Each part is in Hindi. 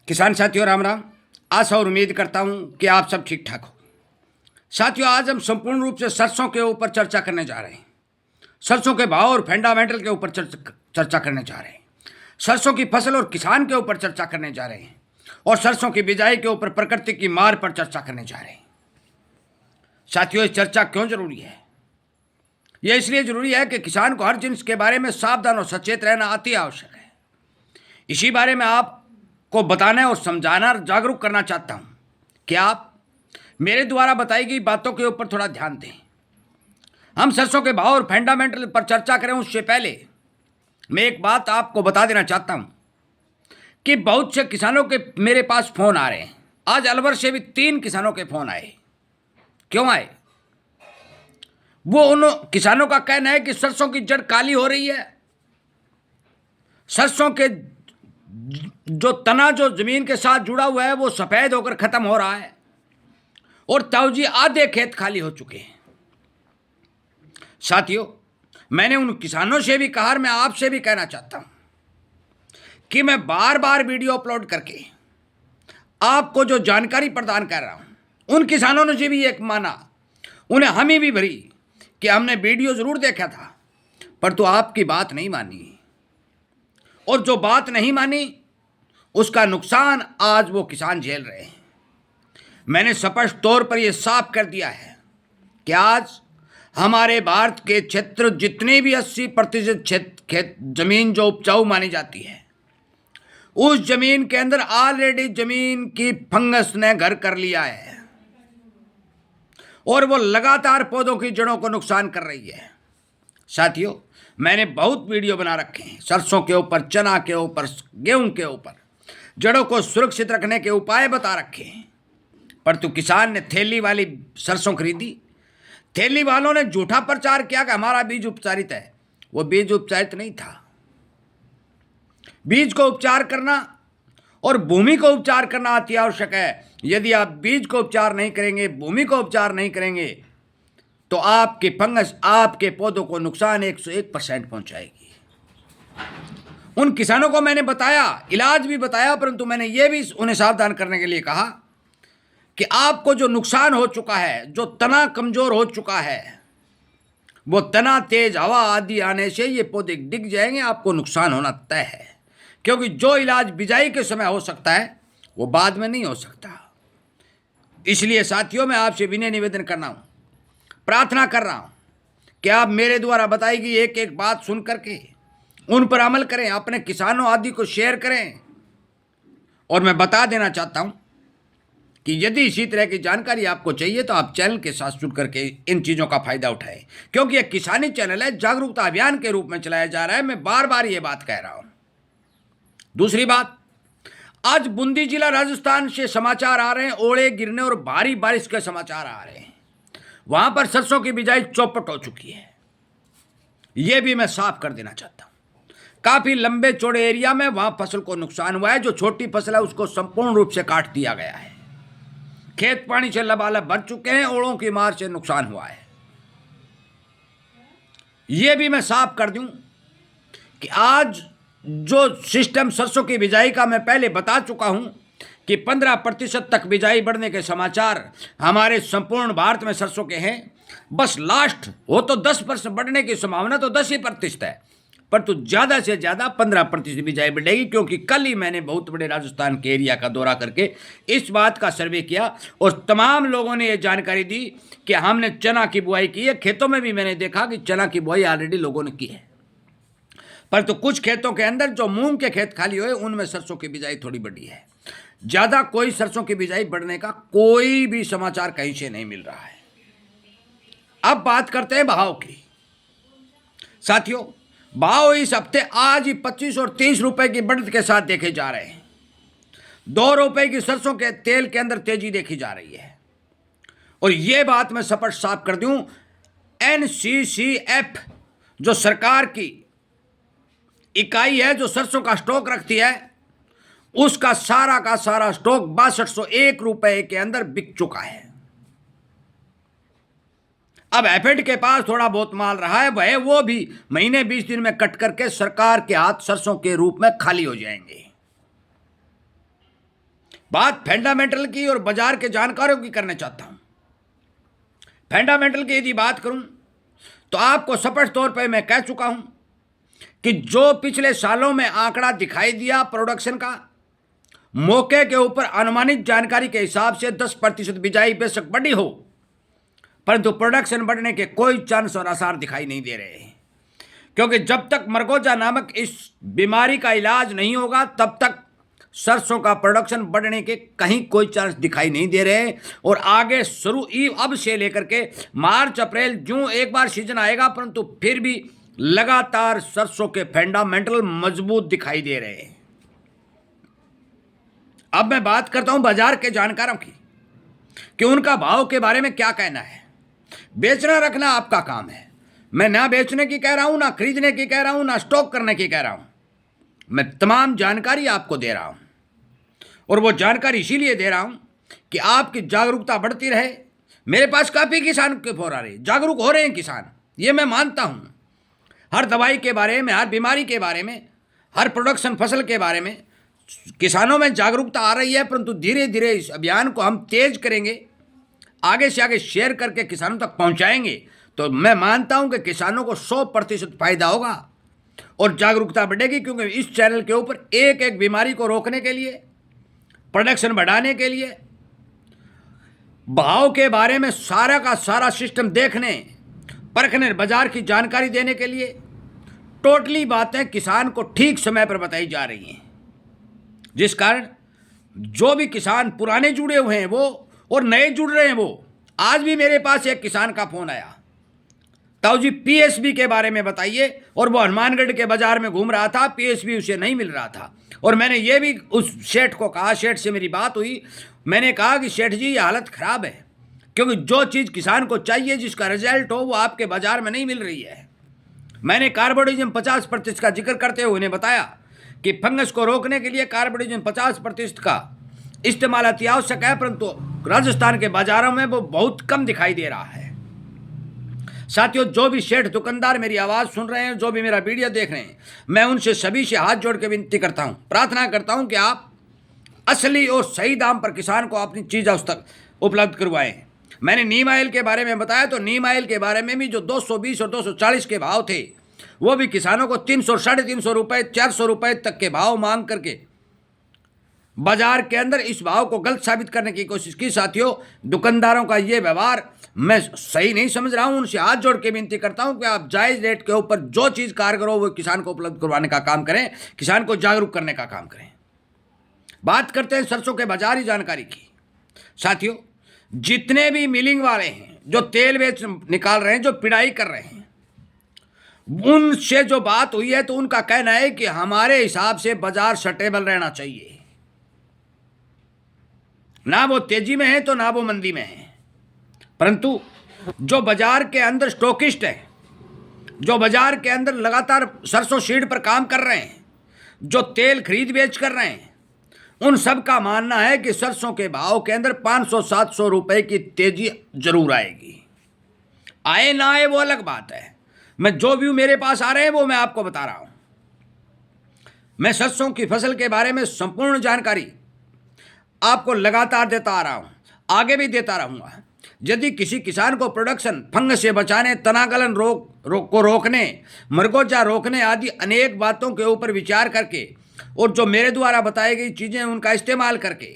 किसान साथियों राम राम। आशा और उम्मीद करता हूं कि आप सब ठीक ठाक हो। साथियों, आज हम संपूर्ण रूप से सरसों के ऊपर चर्चा करने जा रहे हैं। सरसों के भाव और फंडामेंटल के ऊपर चर्चा करने जा रहे हैं। सरसों की फसल और किसान के ऊपर चर्चा करने जा रहे हैं और सरसों की बिजाई के ऊपर प्रकृति की मार पर चर्चा करने जा रहे हैं। साथियों, ये चर्चा क्यों जरूरी है? यह इसलिए जरूरी है कि किसान को हर जिनिस के बारे में सावधान और सचेत रहना अति आवश्यक है। इसी बारे में आपको बताना और समझाना और जागरूक करना चाहता हूं कि आप मेरे द्वारा बताई गई बातों के ऊपर थोड़ा ध्यान दें। हम सरसों के भाव और फंडामेंटल पर चर्चा करें उससे पहले मैं एक बात आपको बता देना चाहता हूं कि बहुत से किसानों के मेरे पास फोन आ रहे हैं। आज अलवर से भी 3 किसानों के फोन आए। क्यों आए? वो उन किसानों का कहना है कि सरसों की जड़ काली हो रही है, सरसों के जो तना जो जमीन के साथ जुड़ा हुआ है वो सफेद होकर खत्म हो रहा है और ताऊजी आधे खेत खाली हो चुके हैं। साथियों, मैंने उन किसानों से भी कहा, मैं आपसे भी कहना चाहता हूं कि मैं बार बार वीडियो अपलोड करके आपको जो जानकारी प्रदान कर रहा हूं, उन किसानों ने से भी एक माना, उन्हें हमें भी भरी कि हमने वीडियो जरूर देखा था पर तो आपकी बात नहीं मानी, और जो बात नहीं मानी उसका नुकसान आज वो किसान झेल रहे हैं। मैंने स्पष्ट तौर पर यह साफ कर दिया है कि आज हमारे भारत के क्षेत्र जितने भी 80% खेत जमीन जो उपजाऊ मानी जाती है, उस जमीन के अंदर ऑलरेडी जमीन की फंगस ने घर कर लिया है और वो लगातार पौधों की जड़ों को नुकसान कर रही है। साथियों, मैंने बहुत वीडियो बना रखे हैं सरसों के ऊपर, चना के ऊपर, गेहूं के ऊपर, जड़ों को सुरक्षित रखने के उपाय बता रखे हैं। परंतु किसान ने थैली वाली सरसों खरीदी, थैली वालों ने झूठा प्रचार किया कि हमारा बीज उपचारित है। वो बीज उपचारित नहीं था। बीज को उपचार करना और भूमि को उपचार करना अति आवश्यक है। यदि आप बीज को उपचार नहीं करेंगे, भूमि को उपचार नहीं करेंगे, तो आपकी फंगस आपके पौधों को नुकसान 101% पहुंचाएगी। उन किसानों को मैंने बताया, इलाज भी बताया, परंतु मैंने यह भी उन्हें सावधान करने के लिए कहा कि आपको जो नुकसान हो चुका है, जो तना कमजोर हो चुका है, वो तना तेज हवा आदि आने से ये पौधे डिग जाएंगे, आपको नुकसान होना तय है। क्योंकि जो इलाज बिजाई के समय हो सकता है वो बाद में नहीं हो सकता। इसलिए साथियों, मैं आपसे विनय निवेदन करना हूं, प्रार्थना कर रहा हूं कि आप मेरे द्वारा बताई गई एक एक बात सुन करके उन पर अमल करें, अपने किसानों आदि को शेयर करें। और मैं बता देना चाहता हूं कि यदि इसी तरह की जानकारी आपको चाहिए तो आप चैनल के साथ जुड़ करके इन चीज़ों का फायदा उठाएं, क्योंकि यह किसानी चैनल है, जागरूकता अभियान के रूप में चलाया जा रहा है। मैं बार बार ये बात कह रहा हूं। दूसरी बात, आज बूंदी जिला राजस्थान से समाचार आ रहे हैं, ओले गिरने और भारी बारिश के समाचार आ रहे हैं। वहां पर सरसों की बिजाई चौपट हो चुकी है। यह भी मैं साफ कर देना चाहता हूं। काफी लंबे चौड़े एरिया में वहां फसल को नुकसान हुआ है। जो छोटी फसल है उसको संपूर्ण रूप से काट दिया गया है। खेत पानी से लबालब भर चुके हैं, ओलों की मार से नुकसान हुआ है। यह भी मैं साफ कर दूं कि आज जो सिस्टम सरसों की बिजाई का मैं पहले बता चुका हूं कि 15% तक बिजाई बढ़ने के समाचार हमारे संपूर्ण भारत में सरसों के हैं। बस लास्ट हो तो 10% बढ़ने की संभावना तो 10% है, परंतु ज़्यादा से ज़्यादा 15% बिजाई बढ़ेगी। क्योंकि कल ही मैंने बहुत बड़े राजस्थान के एरिया का दौरा करके इस बात का सर्वे किया और तमाम लोगों ने ये जानकारी दी कि हमने चना की बुआई की है। खेतों में भी मैंने देखा कि चना की बुआई ऑलरेडी लोगों ने की है, परंतु कुछ खेतों के अंदर जो मूंग के खेत खाली हुए उनमें सरसों की बिजाई थोड़ी बढ़ी है। ज़्यादा कोई सरसों की बिजाई बढ़ने का कोई भी समाचार कहीं से नहीं मिल रहा है। अब बात करते हैं भाव की। साथियों, भाव इस हफ्ते आज ही 25 और 30 रुपए की बढ़त के साथ देखे जा रहे हैं। 2 रुपए की सरसों के तेल के अंदर तेजी देखी जा रही है। और यह बात मैं स्पष्ट साफ कर दूं, NCCF जो सरकार की इकाई है जो सरसों का स्टॉक रखती है, उसका सारा का सारा स्टॉक 6201 रुपए के अंदर बिक चुका है। अब एफेड के पास थोड़ा बहुत माल रहा है, वह वो भी महीने 20 दिन में कट करके सरकार के हाथ सरसों के रूप में खाली हो जाएंगे। बात फंडामेंटल की और बाजार के जानकारों की करना चाहता हूं। फंडामेंटल की यदि बात करूं तो आपको स्पष्ट तौर पर मैं कह चुका हूं कि जो पिछले सालों में आंकड़ा दिखाई दिया प्रोडक्शन का, मौके के ऊपर अनुमानित जानकारी के हिसाब से 10% बिजाई बेशक बढ़ी हो, परंतु प्रोडक्शन बढ़ने के कोई चांस और आसार दिखाई नहीं दे रहे हैं। क्योंकि जब तक मरगोजा नामक इस बीमारी का इलाज नहीं होगा तब तक सरसों का प्रोडक्शन बढ़ने के कहीं कोई चांस दिखाई नहीं दे रहे। और आगे शुरू अब से लेकर के मार्च अप्रैल जून एक बार सीजन आएगा, परंतु फिर भी लगातार सरसों के फंडामेंटल मजबूत दिखाई दे रहे हैं। अब मैं बात करता हूं बाजार के जानकारों की कि उनका भाव के बारे में क्या कहना है। बेचना रखना आपका काम है। मैं ना बेचने की कह रहा हूं, ना खरीदने की कह रहा हूं, ना स्टॉक करने की कह रहा हूं। मैं तमाम जानकारी आपको दे रहा हूं और वो जानकारी इसीलिए दे रहा हूं कि आपकी जागरूकता बढ़ती रहे। मेरे पास काफ़ी किसान के फोन आ रहे, जागरूक हो रहे हैं किसान, ये मैं मानता हूं। हर दवाई के बारे में, हर बीमारी के बारे में, हर प्रोडक्शन फसल के बारे में किसानों में जागरूकता आ रही है, परंतु धीरे धीरे इस अभियान को हम तेज करेंगे, आगे से आगे शेयर करके किसानों तक पहुंचाएंगे, तो मैं मानता हूं कि किसानों को 100% फायदा होगा और जागरूकता बढ़ेगी। क्योंकि इस चैनल के ऊपर एक एक बीमारी को रोकने के लिए, प्रोडक्शन बढ़ाने के लिए, भाव के बारे में सारा का सारा सिस्टम देखने परखने, बाजार की जानकारी देने के लिए टोटली बातें किसान को ठीक समय पर बताई जा रही हैं। जिस कारण जो भी किसान पुराने जुड़े हुए हैं वो और नए जुड़ रहे हैं वो, आज भी मेरे पास एक किसान का फोन आया, ताऊ जी पीएसबी के बारे में बताइए। और वो हनुमानगढ़ के बाजार में घूम रहा था, पीएसबी उसे नहीं मिल रहा था। और मैंने ये भी उस सेठ को कहा, सेठ से मेरी बात हुई, मैंने कहा कि सेठ जी ये हालत ख़राब है, क्योंकि जो चीज़ किसान को चाहिए, जिसका रिजल्ट हो, वो आपके बाजार में नहीं मिल रही है। मैंने कार्बोडिजम 50% का जिक्र करते हुए उन्हें बताया कि फंगस को रोकने के लिए कार्बोडिजम 50% का इस्तेमाल अति आवश्यक है, परंतु राजस्थान के बाजारों में वो बहुत कम दिखाई दे रहा है। साथियों, जो भी सेठ दुकानदार मेरी आवाज़ सुन रहे हैं, जो भी मेरा वीडियो देख रहे हैं, मैं उनसे सभी से हाथ जोड़ के विनती करता हूं, प्रार्थना करता हूं कि आप असली और सही दाम पर किसान को अपनी चीज़ उस तक उपलब्ध करवाएं। मैंने नीम ऑयल के बारे में बताया, तो नीम ऑयल के बारे में भी जो 220 और 240 के भाव थे, वो भी किसानों को 300, 350 रुपये, 400 रुपये तक के भाव मांग करके बाजार के अंदर इस भाव को गलत साबित करने की कोशिश की। साथियों, दुकानदारों का ये व्यवहार मैं सही नहीं समझ रहा हूं। उनसे हाथ जोड़ के विनती करता हूं कि आप जायज़ रेट के ऊपर जो चीज़ कारगर हो वो किसान को उपलब्ध करवाने का काम करें, किसान को जागरूक करने का काम करें। बात करते हैं सरसों के बाजारी जानकारी की। साथियों, जितने भी मिलिंग वाले हैं, जो तेल बेच निकाल रहे हैं, जो पिड़ाई कर रहे हैं, उनसे जो बात हुई है तो उनका कहना है कि हमारे हिसाब से बाजार स्टेबल रहना चाहिए, ना वो तेजी में है तो ना वो मंदी में है। परंतु जो बाजार के अंदर स्टॉकिस्ट है, जो बाजार के अंदर लगातार सरसों सीड पर काम कर रहे हैं, जो तेल खरीद बेच कर रहे हैं, उन सब का मानना है कि सरसों के भाव के अंदर 500-700 रुपए की तेजी जरूर आएगी। आए ना आए वो अलग बात है। मैं जो व्यू मेरे पास आ रहे हैं वो मैं आपको बता रहा हूं। मैं सरसों की फसल के बारे में संपूर्ण जानकारी आपको लगातार देता आ रहा हूं, आगे भी देता रहूंगा। यदि किसी किसान को प्रोडक्शन फंगस से बचाने, तनागलन रोग को रोकने, मरगोजा रोकने आदि अनेक बातों के ऊपर विचार करके और जो मेरे द्वारा बताई गई चीज़ें उनका इस्तेमाल करके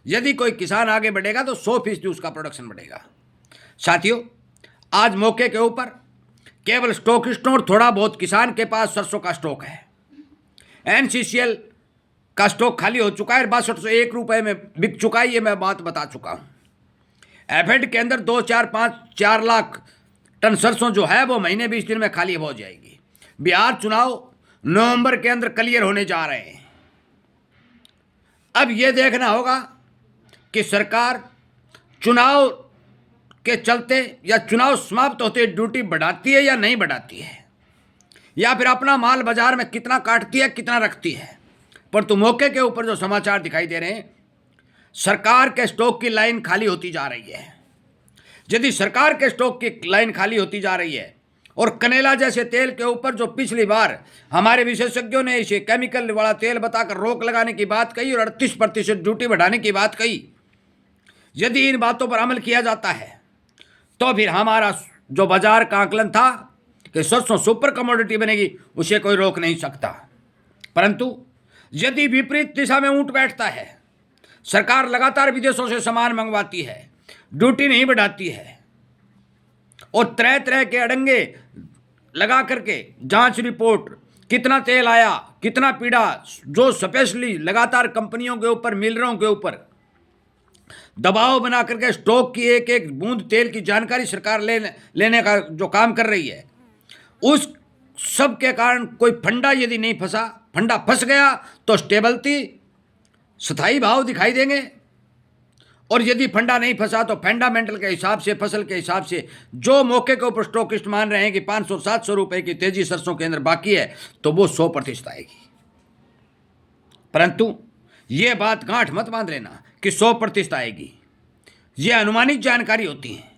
यदि कोई किसान आगे बढ़ेगा तो 100% उसका प्रोडक्शन बढ़ेगा। साथियों, आज मौके के ऊपर केवल स्टॉकिस्टों और थोड़ा बहुत किसान के पास सरसों का स्टॉक है। NCCL का स्टॉक खाली हो चुका है, 6201 रुपये में बिक चुका है, ये मैं बात बता चुका हूँ। एफेड के अंदर 2, 4, 5, 4 लाख टन सरसों जो है वो महीने 20 दिन में खाली हो जाएगी। बिहार चुनाव नवंबर के अंदर क्लियर होने जा रहे हैं। अब ये देखना होगा कि सरकार चुनाव के चलते या चुनाव समाप्त होते ड्यूटी बढ़ाती है या नहीं बढ़ाती है, या फिर अपना माल बाजार में कितना काटती है, कितना रखती है। परंतु मौके के ऊपर जो समाचार दिखाई दे रहे हैं, सरकार के स्टॉक की लाइन खाली होती जा रही है। यदि सरकार के स्टॉक की लाइन खाली होती जा रही है और कनेला जैसे तेल के ऊपर जो पिछली बार हमारे विशेषज्ञों ने इसे केमिकल वाला तेल बताकर रोक लगाने की बात कही और 38% ड्यूटी बढ़ाने की बात कही, यदि इन बातों पर अमल किया जाता है तो फिर हमारा जो बाजार का आकलन था कि सरसों सुपर कमोडिटी बनेगी, उसे कोई रोक नहीं सकता। परंतु यदि विपरीत दिशा में ऊंट बैठता है, सरकार लगातार विदेशों से सामान मंगवाती है, ड्यूटी नहीं बढ़ाती है और तरह तरह के अड़ंगे लगा करके जांच रिपोर्ट, कितना तेल आया, कितना पीड़ा, जो स्पेशली लगातार कंपनियों के ऊपर, मिलरों के ऊपर दबाव बना करके स्टॉक की एक एक बूंद तेल की जानकारी सरकार लेने का जो काम कर रही है, उस सब के कारण कोई फंडा यदि नहीं फंसा, फंडा फंस गया तो स्टेबिलिटी, स्थायी भाव दिखाई देंगे। और यदि फंडा नहीं फंसा तो फंडामेंटल के हिसाब से, फसल के हिसाब से जो मौके के ऊपर स्टॉकिस्ट मान रहे हैं कि 500-700 रुपए की तेजी सरसों के अंदर बाकी है, तो वो 100% आएगी। परंतु ये बात गांठ मत बांध लेना कि 100% आएगी, ये अनुमानित जानकारी होती है।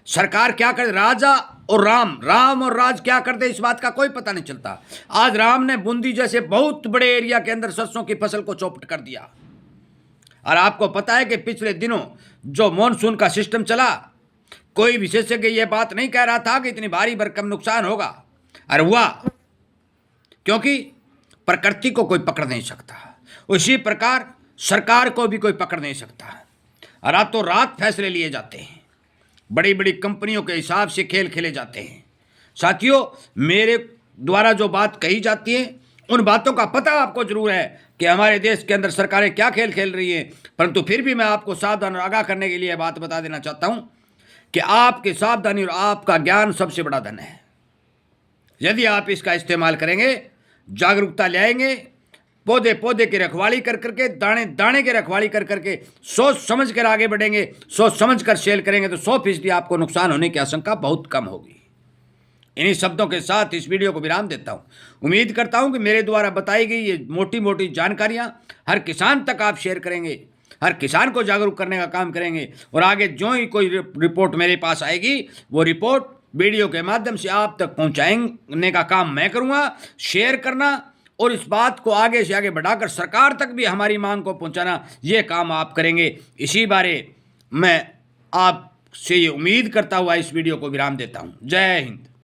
सरकार क्या करे, राजा और राम और राज क्या कर दे, इस बात का कोई पता नहीं चलता। आज राम ने बूंदी जैसे बहुत बड़े एरिया के अंदर सरसों की फसल को चौपट कर दिया। और आपको पता है कि पिछले दिनों जो मॉनसून का सिस्टम चला, कोई विशेषज्ञ ये बात नहीं कह रहा था कि इतनी भारी भरकम नुकसान होगा, और हुआ, क्योंकि प्रकृति को कोई पकड़ नहीं सकता। उसी प्रकार सरकार को भी कोई पकड़ नहीं सकता। रातों रात फैसले लिए जाते हैं, बड़ी बड़ी कंपनियों के हिसाब से खेल खेले जाते हैं। साथियों, मेरे द्वारा जो बात कही जाती है, उन बातों का पता आपको जरूर है कि हमारे देश के अंदर सरकारें क्या खेल खेल रही हैं, परंतु फिर भी मैं आपको सावधान और आगाह करने के लिए बात बता देना चाहता हूं कि आपकी सावधानी और आपका ज्ञान सबसे बड़ा धन है। यदि आप इसका इस्तेमाल करेंगे, जागरूकता लाएंगे, पौधे पौधे की रखवाली कर करके, दाने दाने की रखवाली कर करके सोच समझ कर आगे बढ़ेंगे, सोच समझ कर सेल करेंगे, तो 100% आपको नुकसान होने की आशंका बहुत कम होगी। इन्हीं शब्दों के साथ इस वीडियो को विराम देता हूं। उम्मीद करता हूं कि मेरे द्वारा बताई गई ये मोटी मोटी जानकारियां हर किसान तक आप शेयर करेंगे, हर किसान को जागरूक करने का काम करेंगे, और आगे जो ही कोई रिपोर्ट मेरे पास आएगी, वो रिपोर्ट वीडियो के माध्यम से आप तक पहुंचाने का काम मैं करूंगा। शेयर करना और इस बात को आगे से आगे बढ़ाकर सरकार तक भी हमारी मांग को पहुंचाना, ये काम आप करेंगे। इसी बारे मैं आपसे ये उम्मीद करता हुआ इस वीडियो को विराम देता हूं। जय हिंद।